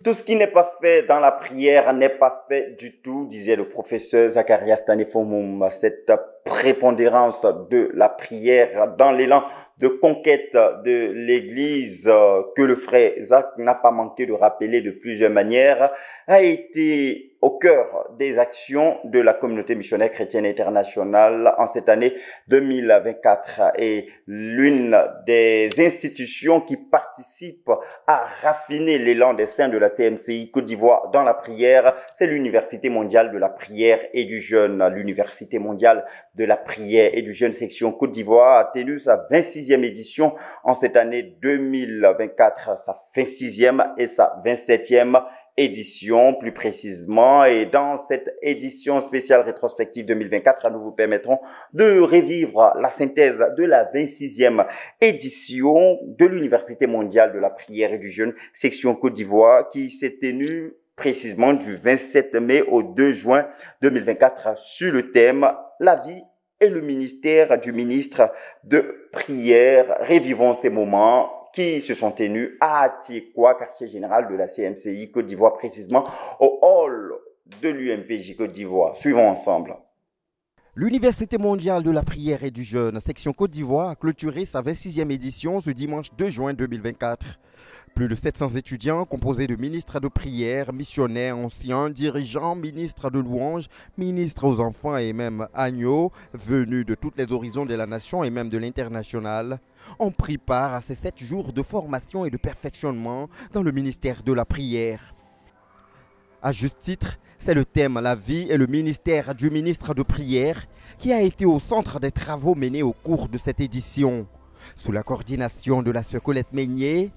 Tout ce qui n'est pas fait dans la prière n'est pas fait du tout, disait le professeur Zacharias Tanefomoum. Cette prépondérance de la prière dans l'élan de conquête de l'Église que le frère Zach n'a pas manqué de rappeler de plusieurs manières a été au cœur des actions de la communauté missionnaire chrétienne internationale en cette année 2024 et l'une des institutions qui participe à raffiner l'élan des saints de la CMCI Côte d'Ivoire dans la prière, c'est l'Université mondiale de la prière et du jeûne. L'Université mondiale de la prière et du jeûne section Côte d'Ivoire a tenu sa 26e édition en cette année 2024, sa 26e et sa 27e édition plus précisément. Et dans cette édition spéciale rétrospective 2024, nous vous permettrons de revivre la synthèse de la 26e édition de l'Université mondiale de la prière et du jeûne section Côte d'Ivoire qui s'est tenue précisément du 27 mai au 2 juin 2024 sur le thème « La vie et le ministère du ministre de prière ». Revivons ces moments qui se sont tenus à Atiekwa, quartier général de la CMCI Côte d'Ivoire, précisément au hall de l'UMPJ Côte d'Ivoire. Suivons ensemble. L'Université mondiale de la prière et du jeûne, section Côte d'Ivoire, a clôturé sa 26e édition ce dimanche 2 juin 2024. Plus de 700 étudiants composés de ministres de prière, missionnaires, anciens, dirigeants, ministres de louanges, ministres aux enfants et même agneaux, venus de tous les horizons de la nation et même de l'international, ont pris part à ces 7 jours de formation et de perfectionnement dans le ministère de la prière. À juste titre, c'est le thème « La vie et le ministère du ministre de prière » qui a été au centre des travaux menés au cours de cette édition. Sous la coordination de la sœur Colette Meignier,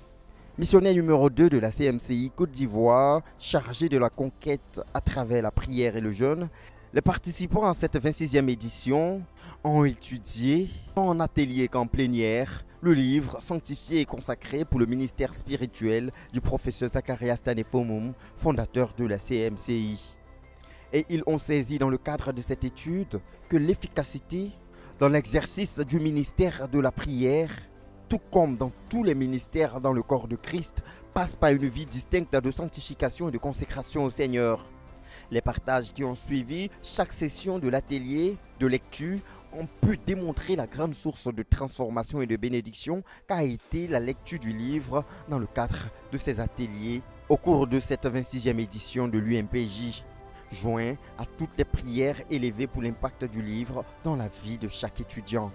missionnaire numéro 2 de la CMCI Côte d'Ivoire, chargée de la conquête à travers la prière et le jeûne, les participants à cette 26e édition ont étudié, en atelier qu'en plénière, le livre sanctifié et consacré pour le ministère spirituel du professeur Zacharias Tanefomoum, fondateur de la CMCI. Et ils ont saisi dans le cadre de cette étude que l'efficacité dans l'exercice du ministère de la prière, tout comme dans tous les ministères dans le corps de Christ, passe par une vie distincte de sanctification et de consécration au Seigneur. Les partages qui ont suivi chaque session de l'atelier de lecture ont pu démontrer la grande source de transformation et de bénédiction qu'a été la lecture du livre dans le cadre de ces ateliers au cours de cette 26e édition de l'UMPJ, joint à toutes les prières élevées pour l'impact du livre dans la vie de chaque étudiant.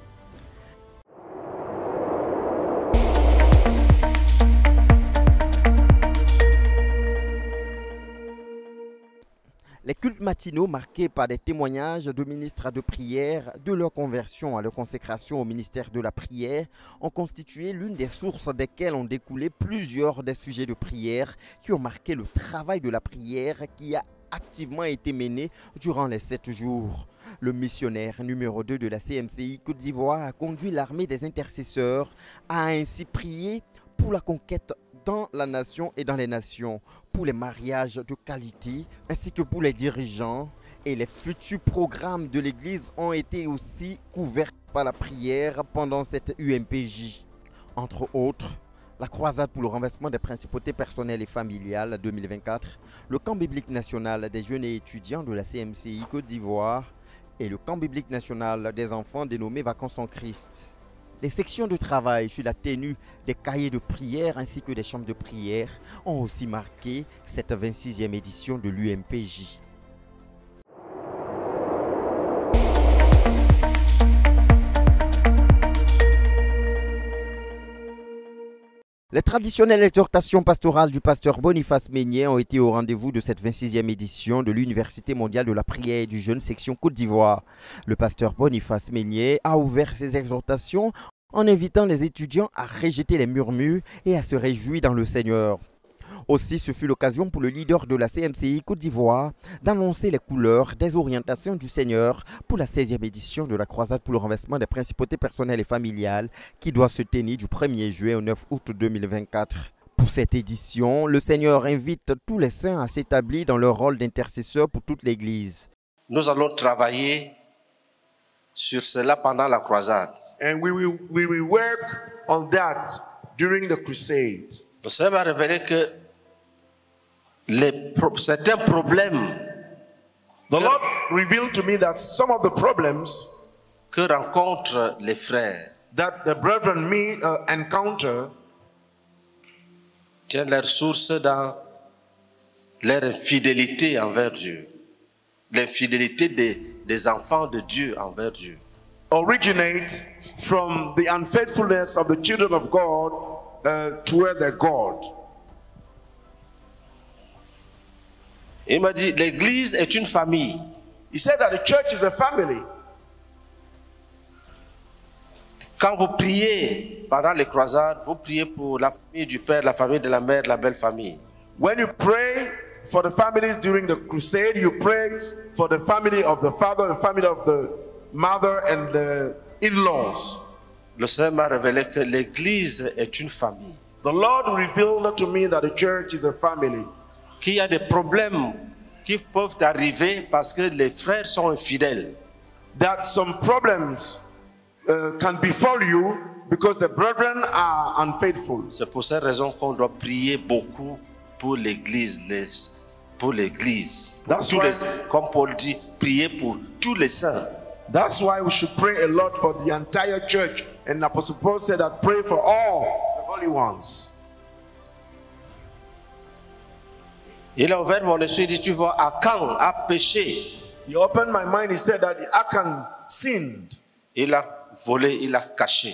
Les cultes matinaux marqués par des témoignages de ministres de prière, de leur conversion à leur consécration au ministère de la prière, ont constitué l'une des sources desquelles ont découlé plusieurs des sujets de prière qui ont marqué le travail de la prière qui a activement été mené durant les 7 jours. Le missionnaire numéro 2 de la CMCI Côte d'Ivoire a conduit l'armée des intercesseurs à ainsi prier pour la conquête dans la nation et dans les nations, pour les mariages de qualité, ainsi que pour les dirigeants. Et les futurs programmes de l'Église ont été aussi couverts par la prière pendant cette UMPJ. Entre autres, la croisade pour le renversement des principautés personnelles et familiales 2024, le camp biblique national des jeunes et étudiants de la CMCI Côte d'Ivoire et le camp biblique national des enfants dénommé Vacances en Christ. Les sections de travail sur la tenue des cahiers de prière ainsi que des chambres de prière ont aussi marqué cette 26e édition de l'UMPJ. Les traditionnelles exhortations pastorales du pasteur Boniface Meignier ont été au rendez-vous de cette 26e édition de l'Université mondiale de la prière et du jeûne section Côte d'Ivoire. Le pasteur Boniface Meignier a ouvert ses exhortations en invitant les étudiants à rejeter les murmures et à se réjouir dans le Seigneur. Aussi, ce fut l'occasion pour le leader de la CMCI Côte d'Ivoire d'annoncer les couleurs des orientations du Seigneur pour la 16e édition de la croisade pour le renversement des principautés personnelles et familiales qui doit se tenir du 1er juillet au 9 août 2024. Pour cette édition, le Seigneur invite tous les saints à s'établir dans leur rôle d'intercesseur pour toute l'Église. Nous allons travailler sur cela pendant la croisade. And we will work on that during the crusade. Le Seigneur m'a révélé que certains problèmes The Lord revealed to me that some of the problems que rencontrent les frères that the brethren encounter tiennent leur source dans leur infidélité envers Dieu, l'infidélité des enfants de Dieu envers Dieu. originate from the unfaithfulness of the children of God toward their God. Il m'a dit, l'église est une famille. He said that the church is a family. Quand vous priez pendant les croisades, vous priez pour la famille du père, la famille de la mère, la belle famille. When you pray for the families during the crusade, you pray for the family of the father, the family of the mother, and the in-laws. Le Seigneur m'a révélé que l'église est une famille. The Lord revealed to me that the church is a family. Qu'il y a des problèmes qui peuvent arriver parce que les frères sont infidèles. That some problems can befall you because the brethren are unfaithful. C'est pour cette raison qu'on doit prier beaucoup pour l'église. Pour l'église. Comme Paul dit, prier pour tous les saints. That's why we should pray a lot for the entire church. And Apostle Paul said that pray for all the holy ones. Il a ouvert mon esprit, il dit, tu vois, Achan a péché. He opened my mind, he said that Achan sinned. Il a volé, il a caché.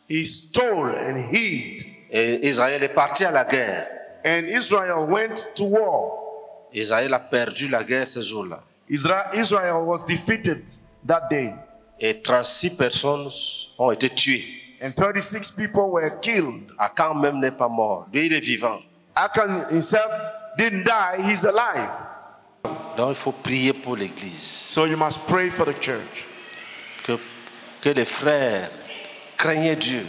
He stole and hid. Et Israël est parti à la guerre. And Israel went to war. Israël a perdu la guerre ce jour-là. Israel was defeated that day. Et 36 personnes ont été tuées. And 36 people were killed. Achan même n'est pas mort. Lui, il est vivant. Achan himself didn't die, he's alive. Donc il faut prier pour l'église. So you must pray for the church. Que les frères craignent Dieu.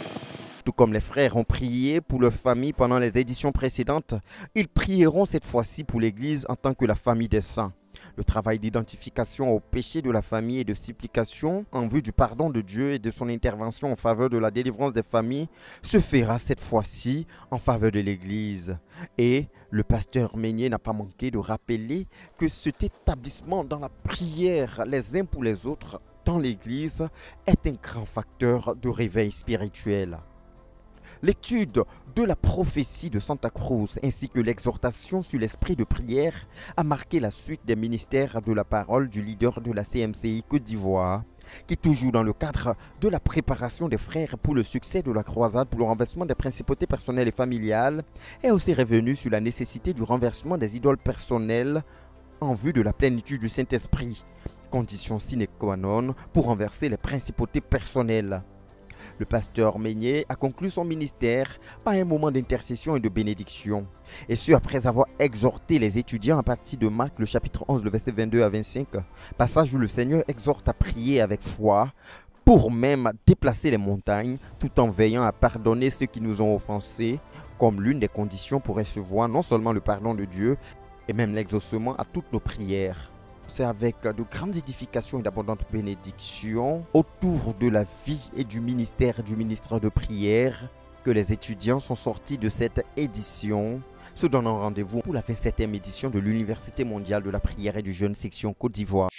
Tout comme les frères ont prié pour leur famille pendant les éditions précédentes, ils prieront cette fois-ci pour l'Église en tant que la famille des saints. Le travail d'identification au péché de la famille et de supplication en vue du pardon de Dieu et de son intervention en faveur de la délivrance des familles se fera cette fois-ci en faveur de l'Église. Et le pasteur Meignier n'a pas manqué de rappeler que cet établissement dans la prière les uns pour les autres dans l'Église est un grand facteur de réveil spirituel. L'étude de la prophétie de Santa Cruz ainsi que l'exhortation sur l'esprit de prière a marqué la suite des ministères de la parole du leader de la CMCI Côte d'Ivoire, qui toujours dans le cadre de la préparation des frères pour le succès de la croisade pour le renversement des principautés personnelles et familiales, est aussi revenu sur la nécessité du renversement des idoles personnelles en vue de la plénitude du Saint-Esprit, condition sine qua non pour renverser les principautés personnelles. Le pasteur Meignier a conclu son ministère par un moment d'intercession et de bénédiction. Et ce, après avoir exhorté les étudiants à partir de Marc, le chapitre 11, le verset 22 à 25, passage où le Seigneur exhorte à prier avec foi pour même déplacer les montagnes tout en veillant à pardonner ceux qui nous ont offensés, comme l'une des conditions pour recevoir non seulement le pardon de Dieu, et même l'exaucement à toutes nos prières. C'est avec de grandes édifications et d'abondantes bénédictions autour de la vie et du ministère du ministre de prière que les étudiants sont sortis de cette édition, se donnant rendez-vous pour la 27e édition de l'Université mondiale de la prière et du jeûne section Côte d'Ivoire.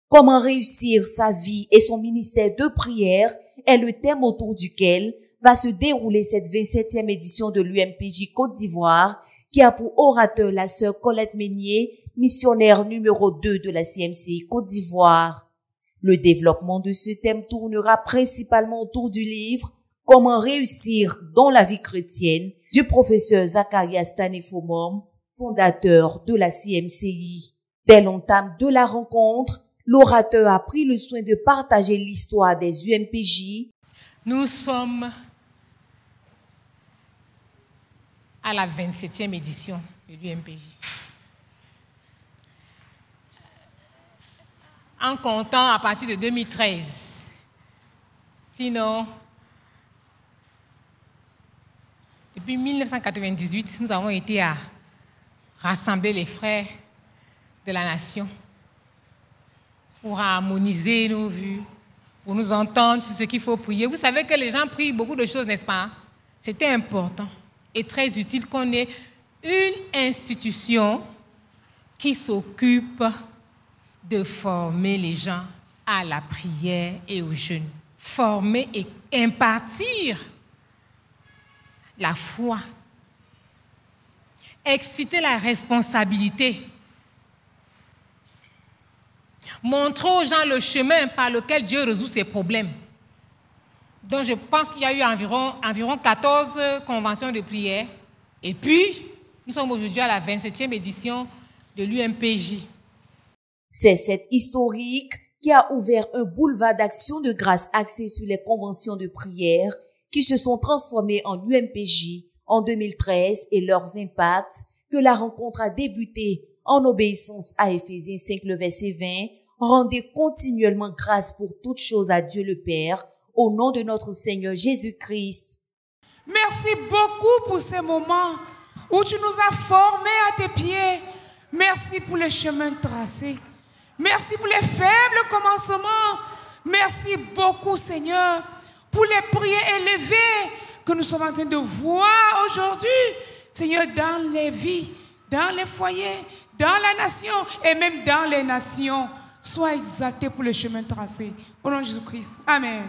Comment réussir sa vie et son ministère de prière est le thème autour duquel va se dérouler cette 27e édition de l'UMPJ Côte d'Ivoire, qui a pour orateur la sœur Colette Meignier, missionnaire numéro 2 de la CMCI Côte d'Ivoire. Le développement de ce thème tournera principalement autour du livre « Comment réussir dans la vie chrétienne » du professeur Zacharias Tanefomom, fondateur de la CMCI. Dès l'entame de la rencontre, l'orateur a pris le soin de partager l'histoire des UMPJ. Nous sommes à la 27e édition de l'UMPJ. En comptant à partir de 2013. Sinon, depuis 1998, nous avons été à rassembler les frères de la nation pour harmoniser nos vues, pour nous entendre sur ce qu'il faut prier. Vous savez que les gens prient beaucoup de choses, n'est-ce pas? C'était important et très utile qu'on ait une institution qui s'occupe de former les gens à la prière et au jeûne. Former et impartir la foi. Exciter la responsabilité. Montrer aux gens le chemin par lequel Dieu résout ses problèmes. Donc je pense qu'il y a eu environ 14 conventions de prière. Et puis, nous sommes aujourd'hui à la 27e édition de l'UMPJ. C'est cette historique qui a ouvert un boulevard d'action de grâce axé sur les conventions de prière qui se sont transformées en UMPJ en 2013 et leurs impacts que la rencontre a débuté en obéissance à Éphésiens 5, le verset 20, rendez continuellement grâce pour toutes choses à Dieu le Père, au nom de notre Seigneur Jésus-Christ. Merci beaucoup pour ces moments où tu nous as formés à tes pieds. Merci pour le chemin tracé. Merci pour les faibles commencements. Merci beaucoup, Seigneur, pour les prières élevées que nous sommes en train de voir aujourd'hui, Seigneur, dans les vies, dans les foyers, dans la nation et même dans les nations. Sois exalté pour le chemin tracé. Au nom de Jésus-Christ. Amen.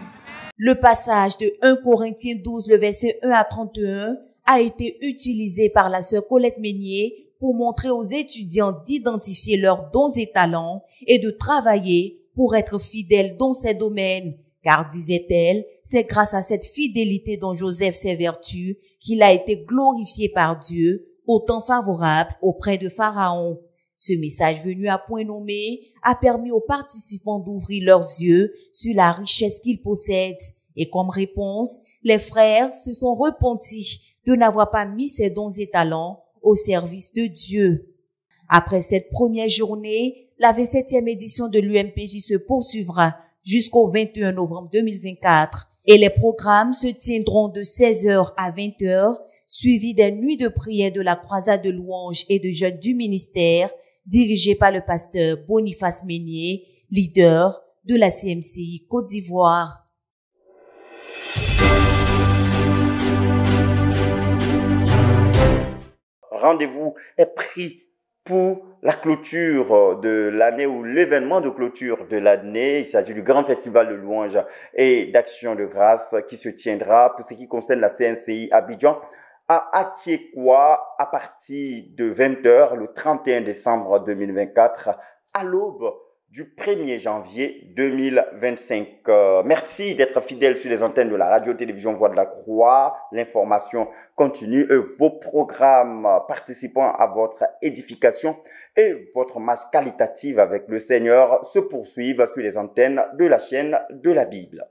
Le passage de 1 Corinthiens 12, le verset 1 à 31, a été utilisé par la sœur Colette Meunier pour montrer aux étudiants d'identifier leurs dons et talents et de travailler pour être fidèles dans ces domaines. Car, disait-elle, c'est grâce à cette fidélité dont Joseph s'évertue qu'il a été glorifié par Dieu, au temps favorable auprès de Pharaon. Ce message venu à point nommé a permis aux participants d'ouvrir leurs yeux sur la richesse qu'ils possèdent. Et comme réponse, les frères se sont repentis de n'avoir pas mis ces dons et talents au service de Dieu. Après cette première journée, la 27e édition de l'UMPJ se poursuivra jusqu'au 21 novembre 2024 et les programmes se tiendront de 16h à 20h, suivis des nuits de prière de la croisade de louanges et de jeûne du ministère, dirigé par le pasteur Boniface Meunier, leader de la CMCI Côte d'Ivoire. Rendez-vous est pris pour la clôture de l'année ou l'événement de clôture de l'année. Il s'agit du grand festival de louanges et d'action de grâce qui se tiendra pour ce qui concerne la CNCI Abidjan à Atiekwa à partir de 20h le 31 décembre 2024 à l'aube du 1er janvier 2025. Merci d'être fidèle sur les antennes de la radio-télévision Voix de la Croix. L'information continue et vos programmes participant à votre édification et votre marche qualitative avec le Seigneur se poursuivent sur les antennes de la chaîne de la Bible.